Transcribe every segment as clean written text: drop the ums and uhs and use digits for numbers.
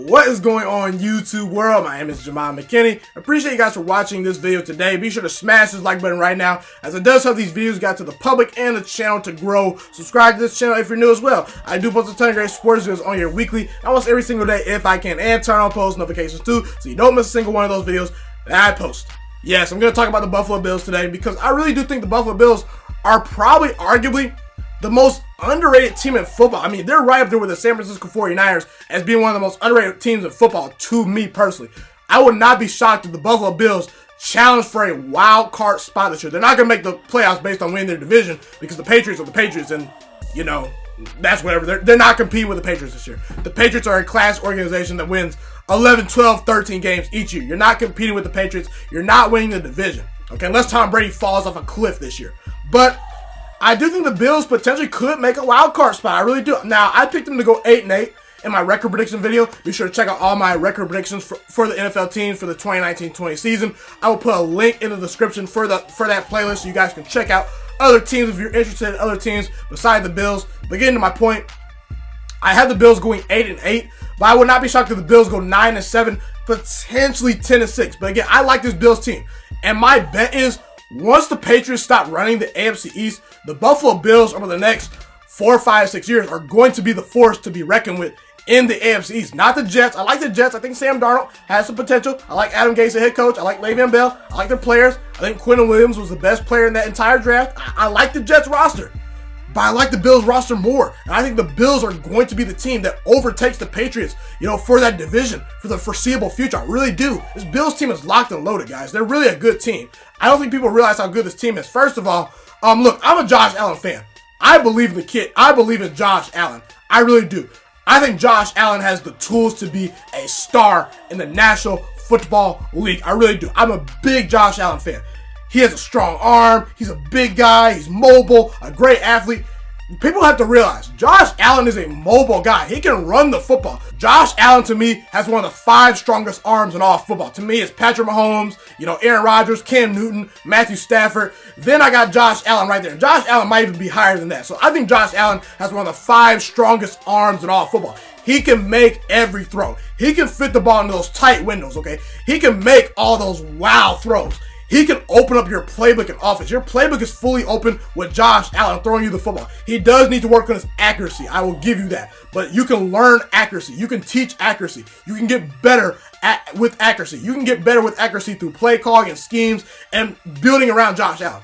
What is going on, YouTube world? My name is Ghiman Mckinney. Appreciate you guys for watching this video today. Be sure to smash this like button right now, as it does help these videos get to the public and the channel to grow. Subscribe to this channel if you're new as well. I do post a ton of great sports videos on here weekly, almost every single day if I can, and turn on post notifications too, so you don't miss a single one of those videos that I post. Yes, I'm going to talk about the Buffalo Bills today, because I really do think the Buffalo Bills are probably, arguably, the most underrated team in football. I mean, they're right up there with the San Francisco 49ers as being one of the most underrated teams in football, to me personally. I would not be shocked if the Buffalo Bills challenge for a wild card spot this year. They're not going to make the playoffs based on winning their division, because the Patriots are the Patriots, and, you know, that's whatever. They're not competing with the Patriots this year. The Patriots are a class organization that wins 11, 12, 13 games each year. You're not competing with the Patriots. You're not winning the division, okay, unless Tom Brady falls off a cliff this year. But I do think the Bills potentially could make a wild card spot. I really do. Now, I picked them to go 8-8 in my record prediction video. Be sure to check out all my record predictions for the NFL teams for the 2019-20 season. I will put a link in the description for that playlist so you guys can check out other teams if you're interested in other teams besides the Bills. But getting to my point, I have the Bills going 8-8, but I would not be shocked if the Bills go 9-7, potentially 10-6. But again, I like this Bills team, and my bet is once the Patriots stop running the AFC East, the Buffalo Bills over the next 4, 5, 6 years are going to be the force to be reckoned with in the AFC East. Not the Jets. I like the Jets. I think Sam Darnold has some potential. I like Adam Gase, the head coach. I like Le'Veon Bell. I like their players. I think Quentin Williams was the best player in that entire draft. I like the Jets roster, but I like the Bills roster more. And I think the Bills are going to be the team that overtakes the Patriots, you know, for that division, for the foreseeable future. I really do. This Bills team is locked and loaded, guys. They're really a good team. I don't think people realize how good this team is. First of all, look, I'm a Josh Allen fan. I believe in the kid. I believe in Josh Allen. I really do. I think Josh Allen has the tools to be a star in the National Football League. I really do. I'm a big Josh Allen fan. He has a strong arm. He's a big guy. He's mobile, a great athlete. People have to realize Josh Allen is a mobile guy. He can run the football. Josh Allen, to me, has one of the 5 strongest arms in all football. To me, it's Patrick Mahomes, you know, Aaron Rodgers, Cam Newton, Matthew Stafford. Then I got Josh Allen right there. Josh Allen might even be higher than that. So I think Josh Allen has one of the 5 strongest arms in all football. He can make every throw. He can fit the ball into those tight windows, okay? He can make all those wow throws. He can open up your playbook and offense. Your playbook is fully open with Josh Allen throwing you the football. He does need to work on his accuracy. I will give you that. But you can learn accuracy. You can teach accuracy. You can get better with accuracy. You can get better with accuracy through play calling and schemes and building around Josh Allen.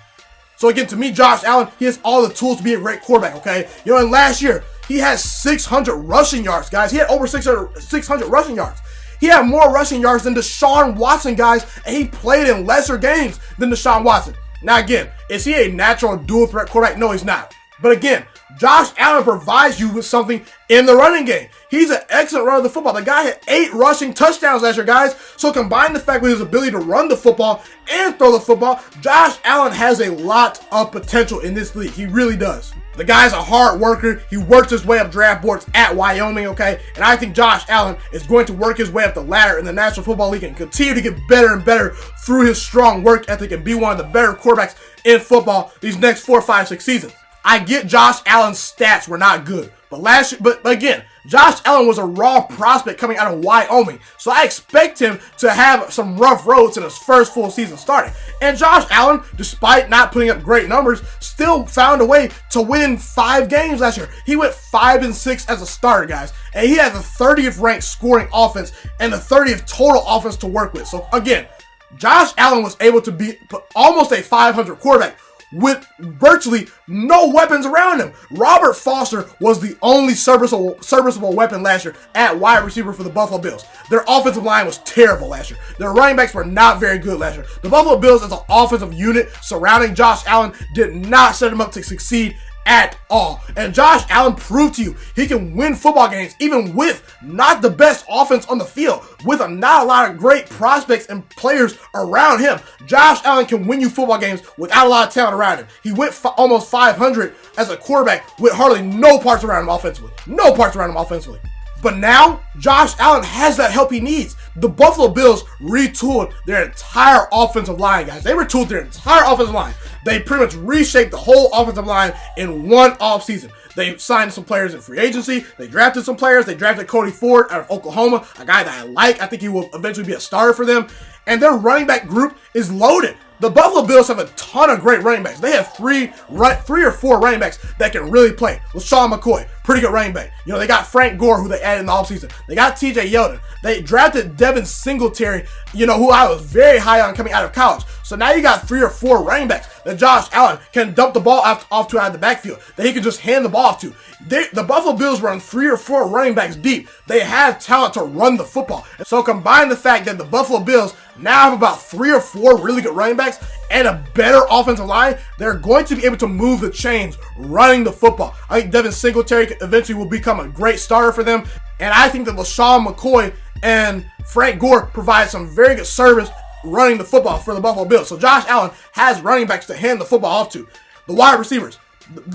So again, to me, Josh Allen, he has all the tools to be a great quarterback, okay? You know, and last year, he had 600 rushing yards, guys. He had over 600 rushing yards. He had more rushing yards than Deshaun Watson, guys, and he played in lesser games than Deshaun Watson. Now, again, is he a natural dual-threat quarterback? No, he's not. But again, Josh Allen provides you with something in the running game. He's an excellent runner of the football. The guy had 8 rushing touchdowns last year, guys. So combine the fact with his ability to run the football and throw the football, Josh Allen has a lot of potential in this league. He really does. The guy's a hard worker. He worked his way up draft boards at Wyoming, okay? And I think Josh Allen is going to work his way up the ladder in the National Football League and continue to get better and better through his strong work ethic and be one of the better quarterbacks in football these next 4, 5, 6 seasons. I get Josh Allen's stats were not good, but again, Josh Allen was a raw prospect coming out of Wyoming, so I expect him to have some rough roads in his first full season starting. And Josh Allen, despite not putting up great numbers, still found a way to win 5 games last year. He went 5-6 as a starter, guys, and he has the 30th ranked scoring offense and the 30th total offense to work with. So again, Josh Allen was able to be almost a 500 quarterback with virtually no weapons around him. Robert Foster was the only serviceable weapon last year at wide receiver for the Buffalo Bills. Their offensive line was terrible last year. Their running backs were not very good last year. The Buffalo Bills as an offensive unit surrounding Josh Allen did not set him up to succeed at all. And Josh Allen proved to you he can win football games even with not the best offense on the field, with not a lot of great prospects and players around him. Josh Allen can win you football games without a lot of talent around him. He went almost 500 as a quarterback with hardly no parts around him offensively. No parts around him offensively. But now, Josh Allen has that help he needs. The Buffalo Bills retooled their entire offensive line, guys. They retooled their entire offensive line. They pretty much reshaped the whole offensive line in one offseason. They signed some players in free agency. They drafted some players. They drafted Cody Ford out of Oklahoma, a guy that I like. I think he will eventually be a starter for them. And their running back group is loaded. The Buffalo Bills have a ton of great running backs. They have three or four running backs that can really play. LaShawn McCoy, pretty good running back. You know, they got Frank Gore, who they added in the offseason. They got TJ Yeldon. They drafted Devin Singletary, you know, who I was very high on coming out of college. So now you got 3 or 4 running backs that Josh Allen can dump the ball off to out of the backfield, that he can just hand the ball off to. The Buffalo Bills run 3 or 4 running backs deep. They have talent to run the football. And so combine the fact that the Buffalo Bills now have about 3 or 4 really good running backs and a better offensive line, they're going to be able to move the chains running the football. I think Devin Singletary eventually will become a great starter for them. And I think that LaShawn McCoy and Frank Gore provide some very good service running the football for the Buffalo Bills. So Josh Allen has running backs to hand the football off to. The wide receivers.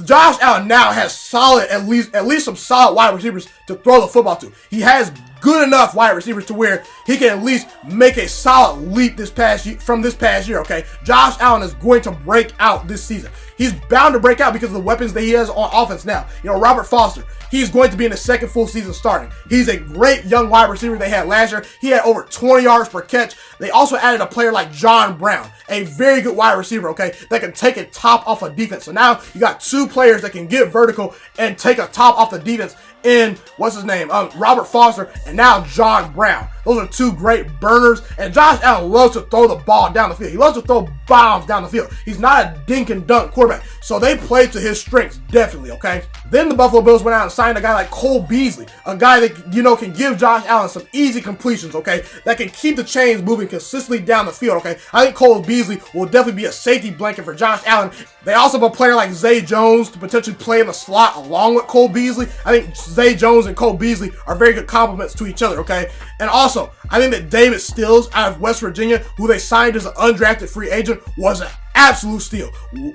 Josh Allen now has solid, at least some solid wide receivers to throw the football to. He has good enough wide receivers to where he can at least make a solid leap from this past year, okay? Josh Allen is going to break out this season. He's bound to break out because of the weapons that he has on offense now. You know, Robert Foster, he's going to be in his second full season starting. He's a great young wide receiver they had last year. He had over 20 yards per catch. They also added a player like John Brown, a very good wide receiver, okay, that can take a top off of defense. So now you got 2 players that can get vertical and take a top off the defense in, Robert Foster, and now John Brown. Those are 2 great burners, and Josh Allen loves to throw the ball down the field. He loves to throw bombs down the field. He's not a dink and dunk quarterback, so they play to his strengths, definitely, okay? Then the Buffalo Bills went out and signed a guy like Cole Beasley, a guy that, you know, can give Josh Allen some easy completions, okay, that can keep the chains moving consistently down the field, okay? I think Cole Beasley will definitely be a safety blanket for Josh Allen. They also have a player like Zay Jones to potentially play in the slot along with Cole Beasley. I think Zay Jones and Cole Beasley are very good complements to each other, okay? And also, I think that David Stills out of West Virginia, who they signed as an undrafted free agent, was an absolute steal.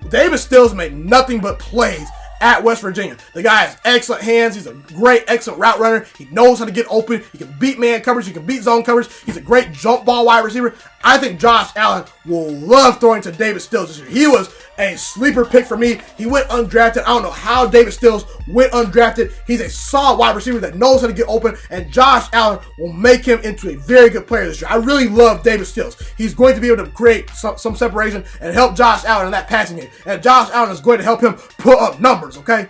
David Stills made nothing but plays at West Virginia. The guy has excellent hands. He's a great, excellent route runner. He knows how to get open. He can beat man coverage. He can beat zone coverage. He's a great jump ball wide receiver. I think Josh Allen will love throwing to David Stills this year. He was a sleeper pick for me. He went undrafted. I don't know how David Stills went undrafted. He's a solid wide receiver that knows how to get open, and Josh Allen will make him into a very good player this year. I really love David Stills. He's going to be able to create some separation and help Josh Allen in that passing game. And Josh Allen is going to help him put up numbers, okay?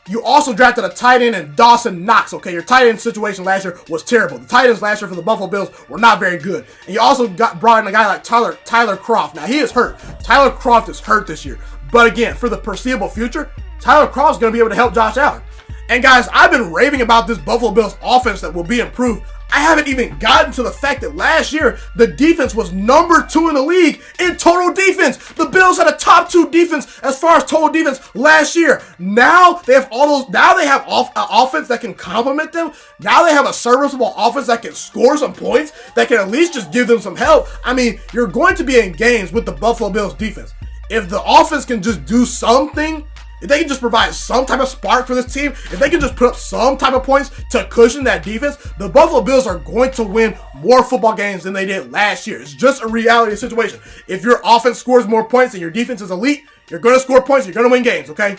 You also drafted a tight end in Dawson Knox, okay? Your tight end situation last year was terrible. The tight ends last year for the Buffalo Bills were not very good. And you also brought in a guy like Tyler Kroft. Now, he is hurt. Tyler Kroft is hurt this year. But again, for the foreseeable future, Tyler Kroft is going to be able to help Josh Allen. And guys, I've been raving about this Buffalo Bills offense that will be improved. I haven't even gotten to the fact that last year, the defense was number 2 in the league in total defense. The Bills had a top 2 defense as far as total defense last year. Now they have offense that can complement them. Now they have a serviceable offense that can score some points, that can at least just give them some help. I mean, you're going to be in games with the Buffalo Bills defense. If the offense can just do something, if they can just provide some type of spark for this team, if they can just put up some type of points to cushion that defense, the Buffalo Bills are going to win more football games than they did last year. It's just a reality situation. If your offense scores more points and your defense is elite, you're going to score points, you're going to win games, okay?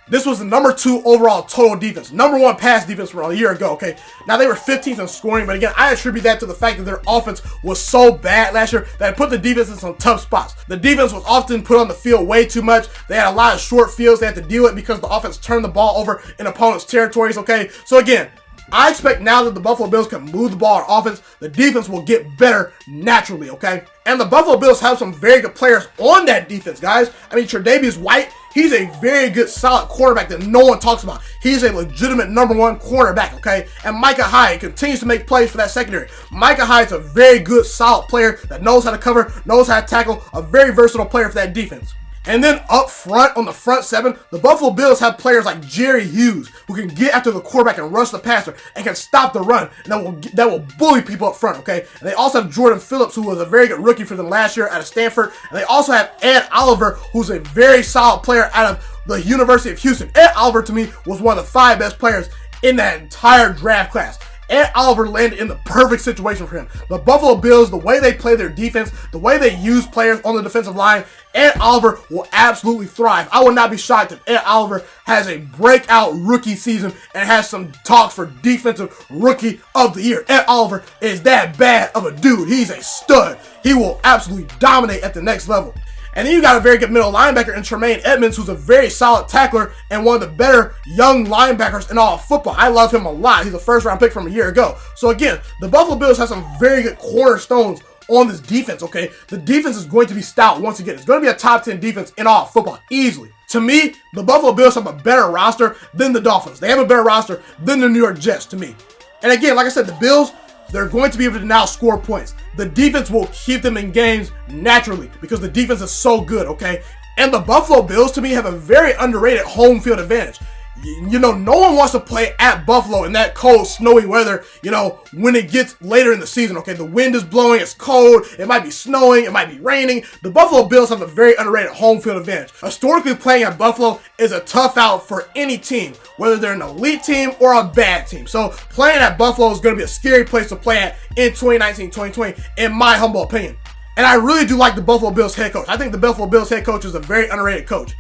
This was the number 2 overall total defense. Number 1 pass defense from a year ago, okay? Now, they were 15th in scoring, but again, I attribute that to the fact that their offense was so bad last year that it put the defense in some tough spots. The defense was often put on the field way too much. They had a lot of short fields they had to deal with because the offense turned the ball over in opponents' territories, okay? So again, I expect now that the Buffalo Bills can move the ball on offense, the defense will get better naturally, okay? And the Buffalo Bills have some very good players on that defense, guys. I mean, Tre'Davious White, he's a very good, solid quarterback that no one talks about. He's a legitimate number 1 cornerback, okay? And Micah Hyde continues to make plays for that secondary. Micah Hyde's a very good, solid player that knows how to cover, knows how to tackle, a very versatile player for that defense. And then up front, on the front 7, the Buffalo Bills have players like Jerry Hughes, who can get after the quarterback and rush the passer and can stop the run, and that will bully people up front, okay? And they also have Jordan Phillips, who was a very good rookie for them last year out of Stanford. And they also have Ed Oliver, who's a very solid player out of the University of Houston. Ed Oliver, to me, was one of the 5 best players in that entire draft class. Ed Oliver landed in the perfect situation for him. The Buffalo Bills, the way they play their defense, the way they use players on the defensive line, Ed Oliver will absolutely thrive. I would not be shocked if Ed Oliver has a breakout rookie season and has some talks for defensive rookie of the year. Ed Oliver is that bad of a dude. He's a stud. He will absolutely dominate at the next level. And then you got a very good middle linebacker in Tremaine Edmonds, who's a very solid tackler and one of the better young linebackers in all of football. I love him a lot. He's a first-round pick from a year ago. So again, the Buffalo Bills have some very good cornerstones on this defense, okay? The defense is going to be stout once again. It's going to be a top 10 defense in all of football, easily. To me, the Buffalo Bills have a better roster than the Dolphins. They have a better roster than the New York Jets, to me. And again, like I said, the Bills, they're going to be able to now score points. The defense will keep them in games naturally because the defense is so good, okay? And the Buffalo Bills, to me, have a very underrated home field advantage. You know, no one wants to play at Buffalo in that cold, snowy weather, you know, when it gets later in the season, okay? The wind is blowing, it's cold, it might be snowing, it might be raining. The Buffalo Bills have a very underrated home field advantage. Historically, playing at Buffalo is a tough out for any team, whether they're an elite team or a bad team. So playing at Buffalo is going to be a scary place to play at in 2019-2020, in my humble opinion. And I really do like the Buffalo Bills head coach. I think the Buffalo Bills head coach is a very underrated coach.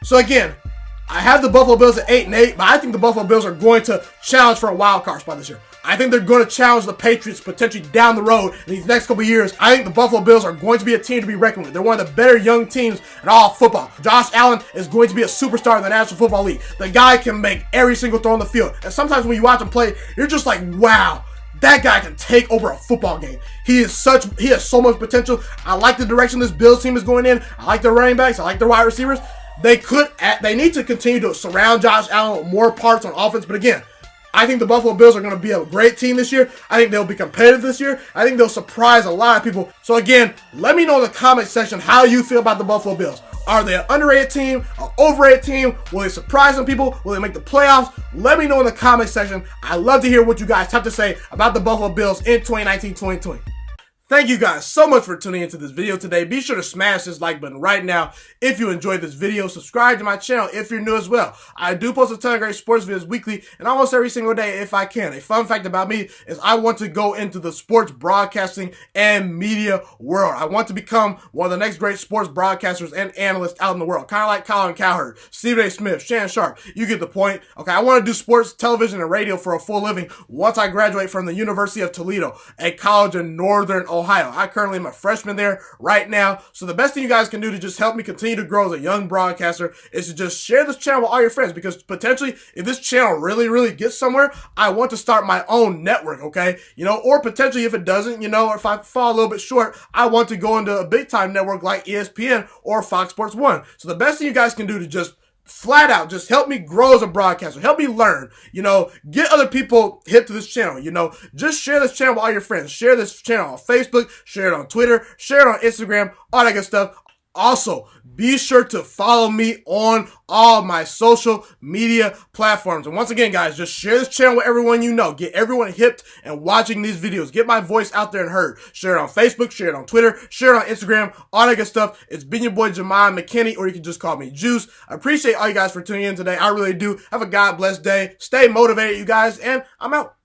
So again, I have the Buffalo Bills at 8-8, but I think the Buffalo Bills are going to challenge for a wild card spot this year. I think they're going to challenge the Patriots potentially down the road in these next couple of years. I think the Buffalo Bills are going to be a team to be reckoned with. They're one of the better young teams in all of football. Josh Allen is going to be a superstar in the National Football League. The guy can make every single throw on the field. And sometimes when you watch him play, you're just like, wow, that guy can take over a football game. He has so much potential. I like the direction this Bills team is going in. I like their running backs. I like their wide receivers. They need to continue to surround Josh Allen with more parts on offense. But again, I think the Buffalo Bills are going to be a great team this year. I think they'll be competitive this year. I think they'll surprise a lot of people. So again, let me know in the comment section how you feel about the Buffalo Bills. Are they an underrated team, an overrated team? Will they surprise some people? Will they make the playoffs? Let me know in the comment section. I love to hear what you guys have to say about the Buffalo Bills in 2019-2020. Thank you guys so much for tuning into this video today. Be sure to smash this like button right now if you enjoyed this video. Subscribe to my channel if you're new as well. I do post a ton of great sports videos weekly and almost every single day if I can. A fun fact about me is I want to go into the sports broadcasting and media world. I want to become one of the next great sports broadcasters and analysts out in the world. Kind of like Colin Cowherd, Stephen A. Smith, Shannon Sharp. You get the point. Okay, I want to do sports, television, and radio for a full living once I graduate from the University of Toledo, a college in Northern Ohio. I currently am a freshman there right now. So the best thing you guys can do to just help me continue to grow as a young broadcaster is to just share this channel with all your friends, because potentially if this channel really gets somewhere, I want to start my own network, okay? You know, or potentially if it doesn't, you know, or if I fall a little bit short, I want to go into a big time network like ESPN or Fox Sports 1. So the best thing you guys can do to just flat out just help me grow as a broadcaster, help me learn, you know, get other people hip to this channel, you know, just share this channel with all your friends, share this channel on Facebook, share it on Twitter, share it on Instagram, all that good stuff. Also, be sure to follow me on all my social media platforms. And once again, guys, just share this channel with everyone you know. Get everyone hipped and watching these videos. Get my voice out there and heard. Share it on Facebook, share it on Twitter, share it on Instagram, all that good stuff. It's been your boy, Ghiman Mckinney, or you can just call me Juice. I appreciate all you guys for tuning in today. I really do. Have a God blessed day. Stay motivated, you guys, and I'm out.